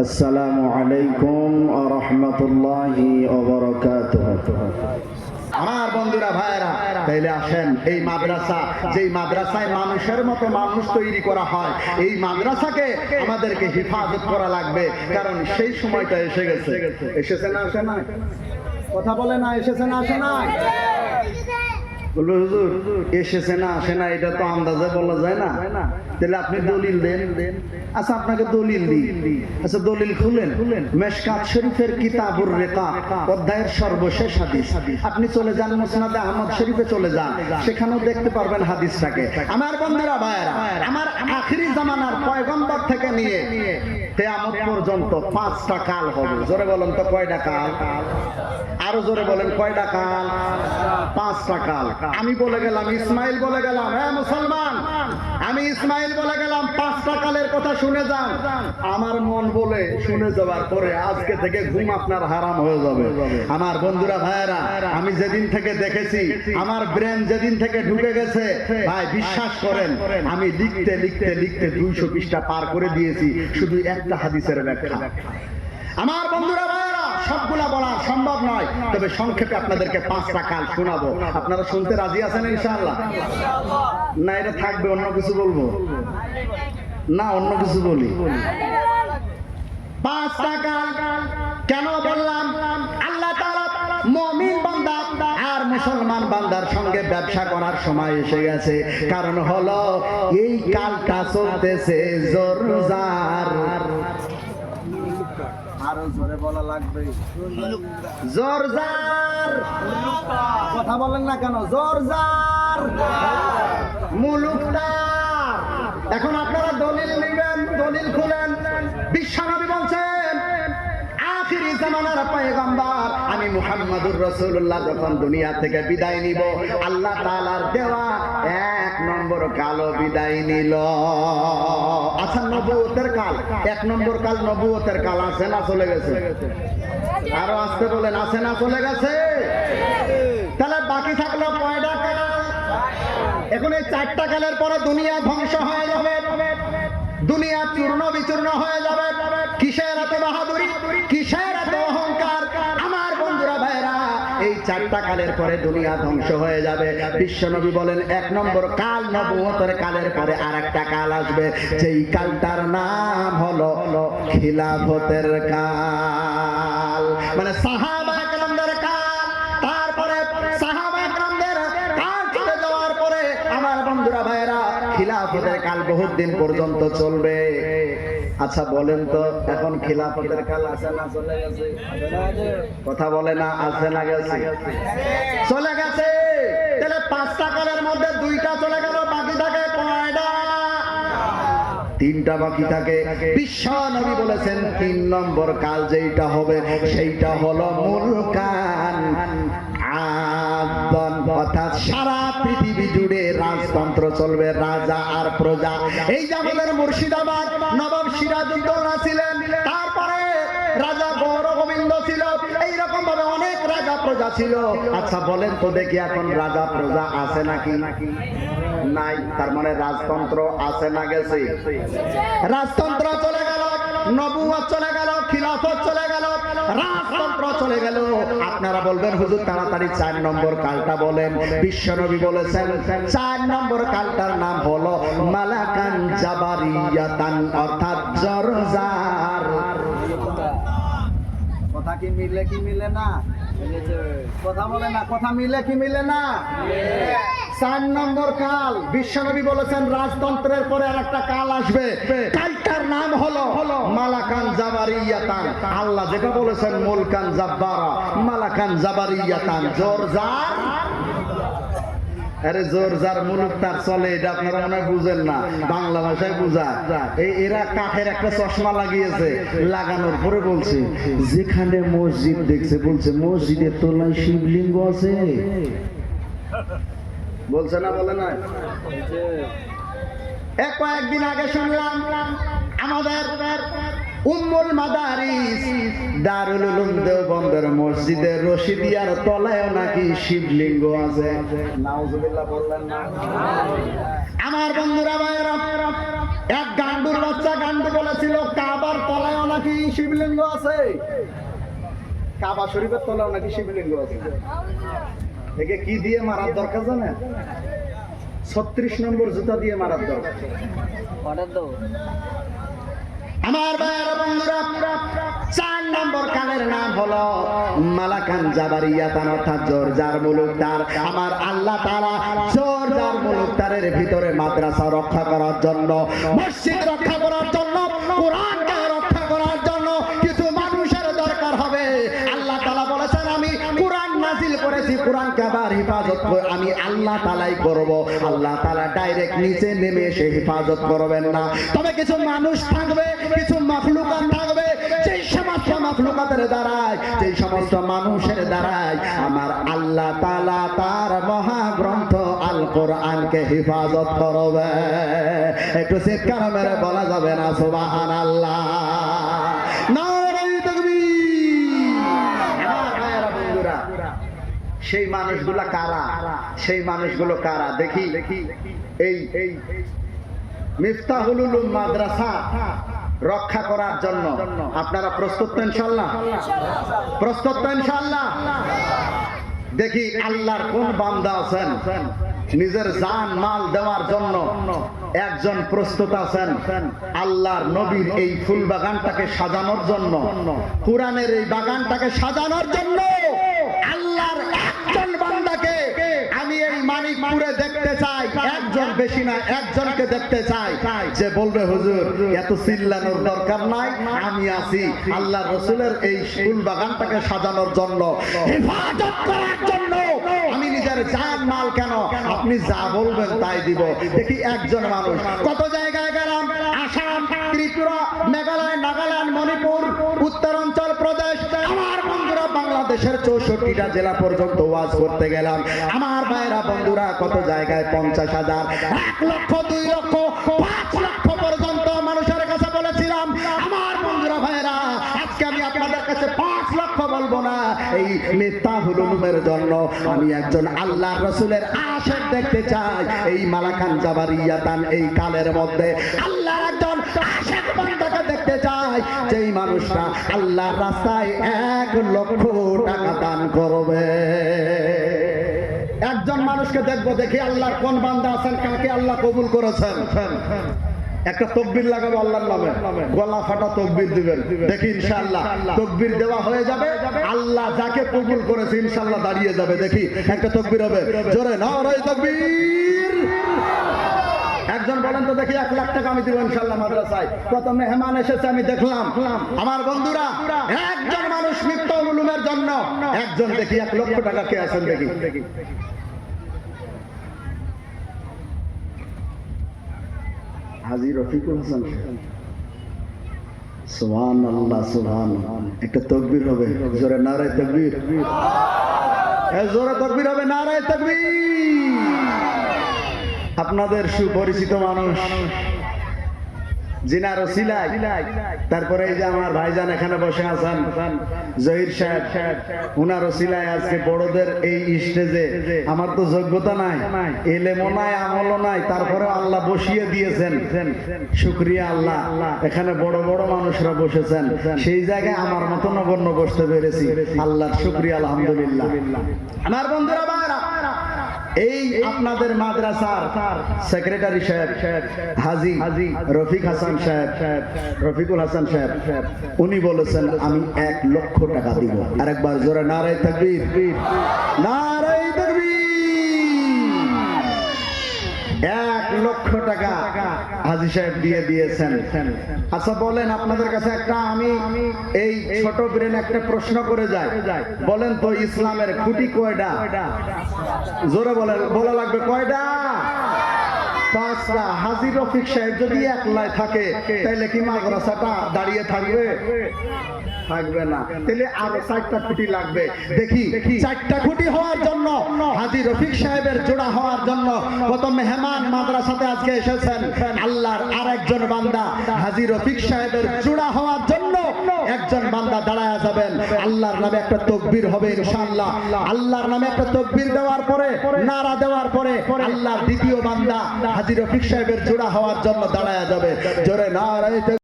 আসসালামু আলাইকুম ওয়া রাহমাতুল্লাহি ওয়া বারাকাতুহু। আমার বন্ধুরা ভাইরা, তাইলে আসেন এই মাদ্রাসা, যেই মাদ্রাসায় মানুষের মতো মানুষ তৈরি করা হয়, এই মাদ্রাসাকে আমাদেরকে হেফাজত করা লাগবে, কারণ সেই সময়টা এসে গেছে। এসেছে না আসে না? কথা বলে না, এসেছে না আসে না? বললো হুজুর এসেছে না আসে না এটা তো আন্দাজে বলা যায় না, তাহলে আপনি দলিল দেন। আচ্ছা আপনাকে দলিল দিই। আচ্ছা দলিল খুলেন, মেশকাত শরীফের কিতাবুর রিকাক অধ্যায়ের সর্বশেষ হাদিস। আপনি চলে যান মুসনাদে আহমদ শরীফে চলে যান, সেখানেও দেখতে পারবেন হাদিসটাকে। আমার বন্ধুরা ভাইরা, আমার আখিরি জামানার পয়গম্বর থেকে নিয়ে কিয়ামত পর্যন্ত 5টা কাল হবে। জোরে বলেন তো কয়টা কাল? আরো জোরে বলেন কয়টা কাল? 5টা কাল। আমি বলে গেলাম, ইসমাইল বলে গেলাম, হ্যাঁ মুসলমান, আমি ইসমাইল বলে গেলাম 5টা কালের কথা শুনে যান। আমার মন বলে শুনে যাওয়ার পরে আজকে থেকে ঘুম আপনার হারাম হয়ে যাবে। আমার বন্ধুরা ভাইয়েরা, আমি যেদিন থেকে দেখেছি, আমার ব্রেন যেদিন থেকে ঢুকে গেছে, ভাই বিশ্বাস করেন, আমি লিখতে 200 পৃষ্ঠা পার করে দিয়েছি শুধু একটা হাদিসের ব্যাখ্যা। আমার বন্ধুরা ভাইয়েরা, সবগুলা বলা সম্ভব নয়, তবে সংক্ষেপে আপনাদেরকে 5টা কাল শোনাবো। আপনারা শুনতে রাজি আছেন ইনশাআল্লাহ? না এটা থাকবে, অন্য কিছু বলবো না, অন্য কিছু বলি। 5টা কাল কেন বললাম? আল্লাহ তাআলা মুমিন বান্দা আর মুসলমান বান্দার সঙ্গে ব্যবসা করার সময় এসে গেছে। কারণ হলো এই কালটা চলতেছে জোরজার। আরো জোরে বলা লাগবে, জোরজার। কথা বলেন না কেন? জোরজার, মুলুকদার। এখন আপনারা দলিল নেবেন, দলিল খুলেন। বিশ্বনবী বলছেন, আখিরি জামানার পয়গম্বর আমি মুহাম্মাদুর রাসূলুল্লাহ যখন দুনিয়া থেকে বিদায় নিব, আল্লাহ তাআলার দেওয়া 1 নম্বর কালো বিদায় নিল। আচ্ছা নবুয়তের কাল, 1 নম্বর কাল নবুয়তের কাল আছে না চলে গেছে? আরো আসতে বলেন, আছে না চলে গেছে? তাহলে বাকি থাকলো কয়টা কাল? এখন এই 4টা কালের পরে দুনিয়া ধ্বংস হয়ে যাবে, দুনিয়া চূর্ণ বিচূর্ণ হয়ে যাবে। কিসের এত বাহাদুরি, কিসের এত অহংকার? আমার বন্ধুরা ভাইরা, এই 4টা কালের পরে দুনিয়া ধ্বংস হয়ে যাবে। বিশ্বনবী বলেন 1 নম্বর কাল নবুয়তের কালের পরে আরেকটা কাল আসবে, যেই কালটার নাম হলো খিলাফতের কাল, মানে সাহাবা কেরামদের কাল। তারপরে সাহাবা কেরামদের কাল চলে যাওয়ার পরে আমার বন্ধুরা ভাইরা, খিলাফতের কাল বহুত দিন পর্যন্ত চলবে। আচ্ছা বলেন তো, এখন খিলাফতের কাল আছে না চলে গেছে? কথা বলে না, আছে না গেছে? চলে গেছে। তাহলে 5টা কালের মধ্যে 2টা চলে গেল, বাকি থাকে কয়টা? 3টা বাকি থাকে। বিশ্ব নবী বলেছেন 3 নম্বর কাল যেইটা হবে সেইটা হলো মুলকান আদন, অর্থাৎ সারা পৃথিবী জুড়ে রাজতন্ত্র চলবে, রাজা আর প্রজা। এই যে আমাদের মুর্শিদাবাদ নবাব সিরাজউদ্দৌলা ছিলেন, তারপরে রাজা গৌর গোবিন্দ ছিল, এইরকম ভাবে অনেক রাজা প্রজা ছিল। আচ্ছা বলেন তো দেখি, এখন রাজা প্রজা আছে নাকি? নাই। তার মানে রাজতন্ত্র আছে না গেছে? রাজতন্ত্র চলে গেল, নবুয়ত চলে গেল, খিলাফত চলে গেল, রাজতন্ত্র চলে গেল। আপনারা বলবেন হুজুর তাড়াতাড়ি 4 নম্বর কালটা বলেন। বিশ্বনবী বলেছেন 4 নম্বর কালটার নাম হলো মালাকান জাবারিয়াতান, অর্থাৎ জরজার। কথা কি মিলে কি মিলে না? কথা বলে না, কথা মিলে কি মিলে না? 4 নম্বর কাল। বিশ্বনবী বলেছেন রাজতন্ত্রের পরে আরেকটা কাল আসবে, কালটার নাম হলো মালাকান জাবারিয়াতান। আল্লাহ যেটা বলেছেন মুলকান জাব্বারা, মালাকান জাবারিয়াতান, জোরজার। আরে জোরজার মুলুকদার চলে, এটা আপনারা মনে হয় বুঝেন না, বাংলা ভাষায় বুঝা। এরা কাঠের একটা চশমা লাগিয়েছে, লাগানোর পরে বলছে যেখানে মসজিদ দেখছে, বলছে মসজিদের তলায় শিবলিঙ্গ আছে। বলছে না, বলে না? কয়েকদিন আগে শুনলাম আমাদের উম্মুল মাদারিস দারুল উলুম দেওবন্দের মসজিদের রশিদিয়ার তলায়ও নাকি শিবলিঙ্গ আছে। নাউজুবিল্লাহ বললেন না? আমার বন্ধুরা ভাইরা, এক গান্ডুর বাচ্চা গান্ডু বলেছিল কাবার তলায়ও নাকি শিবলিঙ্গ আছে, কাবা শরীফের তলায়ও নাকি শিবলিঙ্গ আছে। একে কি দিয়ে মারার দরকার জানেন? 36 নম্বর জুতা দিয়ে মারার দরকার। আমার ভাইয়েরা বন্ধুরা, 4 নম্বর কালের নাম হলো মালাকান জাবারিয়াতান, অর্থাৎ জোর যার মুলুক তার। আমার আল্লাহ তাআলা জোর যার মুলুক তারের ভিতরে মাদ্রাসা রক্ষা করার জন্য, মসজিদ রক্ষা করার জন্য, কোরআনকে রক্ষা করার জন্য কিছু মানুষের দরকার হবে। আল্লাহ তাআলা বলেছেন আমি কোরআন নাজিল করেছি, কোরআনকে আবার হিফাজত আমি আল্লাহ তাআলাই করব। আল্লাহ তাআলা ডাইরেক্ট নিচে নেমে এসে হিফাজত করবেন না, তবে কিছু মানুষ থাকবে, কিছু মাখলুকাত থাকবে, যেই সমস্ত মাখলুকাতের দ্বারায়, যেই সমস্ত মানুষের দ্বারায় আমার আল্লাহ তাআলা তার মহাগ্রন্থ আল কোরআনকে হিফাজত করবে। একটু চিৎকার মেরে বলা যাবে না সুবহানাল্লাহ? নারে তাকবীর! আমার ভাইয়েরা বন্ধুরা, সেই মানুষগুলো কারা? সেই মানুষগুলো কারা? দেখি এই মিফতাহুল উলুম মাদ্রাসা রক্ষা করার জন্য আপনারা প্রস্তুত তো ইনশাআল্লাহ? প্রস্তুত তো ইনশাআল্লাহ? দেখি আল্লাহর কোন বান্দা আছেন নিজের জান মাল দেওয়ার জন্য একজন প্রস্তুত আছেন আল্লাহর নবীর এই ফুল বাগানটাকে সাজানোর জন্য, কোরআনের এই বাগানটাকে সাজানোর জন্য। আল্লাহর একজন বান্দাকে আমি এই মানিকপুরে দেখতে চাই, একজন, বেশি না, একজনকে দেখতে চাই যে বলবে হুজুর এত চিল্লানোর দরকার নাই, আমি আছি আল্লাহর রাসূলের এই ফুল বাগানটাকে সাজানোর জন্য, হিফাজত করার জন্য। আমি নিজের জান মাল কেন, আপনি যা বলবেন তাই দিব। দেখি একজন মানুষ। কত জায়গায় গেলাম, আসাম, ত্রিপুরা, মেঘালয়, নাগাল্যান্ড, মণিপুর, উত্তরাঞ্চল প্রদেশ, আমার বন্ধুরা বাংলাদেশের 64টা জেলা পর্যন্ত ওয়াজ করতে গেলাম। আমার ভাইরা বন্ধুরা কত জায়গায় 50,000, 1 লক্ষ, 2 লক্ষ, 5 লক্ষ পর্যন্ত মানুষের কাছে বলেছিলাম। আমার বন্ধুরা ভাইরা, আজকে আমি আপনাদের কাছে 5 লক্ষ বলবো না, এই মিফতাহুল উলুমের জন্য আমি একজন আল্লাহর রাসূলের আশিক দেখতে চাই। এই মালাকান জাবারিয়াতান এই কালের মধ্যে আল্লাহর একজন আশিক বান্দাকে দেখতে চাই, যেই মানুষটা আল্লাহর রাস্তায় 1 লক্ষ টাকা দান করবে। একজন মানুষকে দেখবো, দেখি আল্লাহর কোন বান্দা আছেন, কাকে আল্লাহ কবুল করেছেন। একটা তাকবীর লাগাবো আল্লাহর নামে, গলা ফাটা তাকবীর দিবেন, দেখি ইনশাআল্লাহ তাকবীর দেওয়া হয়ে যাবে। আল্লাহ যাকে কবুল করেছে ইনশাআল্লাহ দাঁড়িয়ে যাবে। দেখি একটা তাকবীর হবে, জোরে নারে তাকবীর! একজন বলেন তো দেখি, 1 লাখ টাকা আমি দিব ইনশাআল্লাহ মাদ্রাসায়। কত মেহমান এসেছে আমি দেখলাম। আমার বন্ধুরা, একজন মানুষ মিফতাহুল উলুমের জন্য একজন, দেখি 1 লক্ষ টাকা কে আছেন দেখি। হাজী রফিকুল হাসান। সুবহানাল্লাহ, সুবহানাল্লাহ। একটা তাকবীর হবে, জোরে নারে তাকবীর! জোরে তাকবীর হবে, নারে তাকবীর! আপনাদের সুপরিচিত মানুষ জিনার ওসিলায়, তারপরে এই যে আমার ভাইজান এখানে বসে আছেন জহির সাহেব, উনার ওসিলায় আজকে বড়দের এই স্টেজে। আমার তো যোগ্যতা নাই, এলেমও নাই, আমলও নাই, তারপরে আল্লাহ বসিয়ে দিয়েছেন। শুকরিয়া আল্লাহ, এখানে বড় বড় মানুষরা বসেছেন, সেই জায়গায় আমার মতো নগণ্য বসতে পেরেছি। আল্লাহর শুকরিয়া, আলহামদুলিল্লাহ। আমার বন্ধুরা বারা, এই আপনাদের মাদ্রাসার সেক্রেটারি সাহেব হাজী রফিক হাসান সাহেব, রফিকুল হাসান সাহেব, উনি বলেছেন আমি 1 লক্ষ টাকা দিব। আরেকবার জোরে নারে তাকবীর! নারে তাকবীর! 1 লক্ষ টাকা হাজী সাহেব দিয়ে দিয়েছেন। আচ্ছা বলেন, আপনাদের কাছে একটা আমি এই ছোট ব্রেন একটা প্রশ্ন করে যাই, বলেন তো ইসলামের খুঁটি কয়টা? জোরে বলেন, বলা লাগবে কয়টা? 5টা। হাজী রফিক সাহেব যদি একলাই থাকে তাহলে কি মাদ্রাসাটা দাঁড়িয়ে থাকবে? থাকবে না। তাহলে আরো 4টা খুঁটি লাগবে। দেখি 4টা খুঁটি হওয়ার জন্য, হাজী রফিক সাহেবের জোড়া হওয়ার জন্য কত মেহমান মাদ্রাসাতে আজকে এসেছেন। আল্লাহর আরেকজন বান্দা হাজী রফিক সাহেবের জোড়া হওয়ার জন্য একজন বান্দা দাঁড়ায়া যাবেন, আল্লাহর নামে একটা তাকবীর হবে ইনশাআল্লাহ। আল্লাহর নামে একটা তাকবীর দেওয়ার পরে, নারা দেওয়ার পরে আল্লাহর দ্বিতীয় বান্দা হাজী রফিক সাহেবের জোড়া হওয়ার জন্য দাঁড়ায়া যাবে। জোরে নারায়ে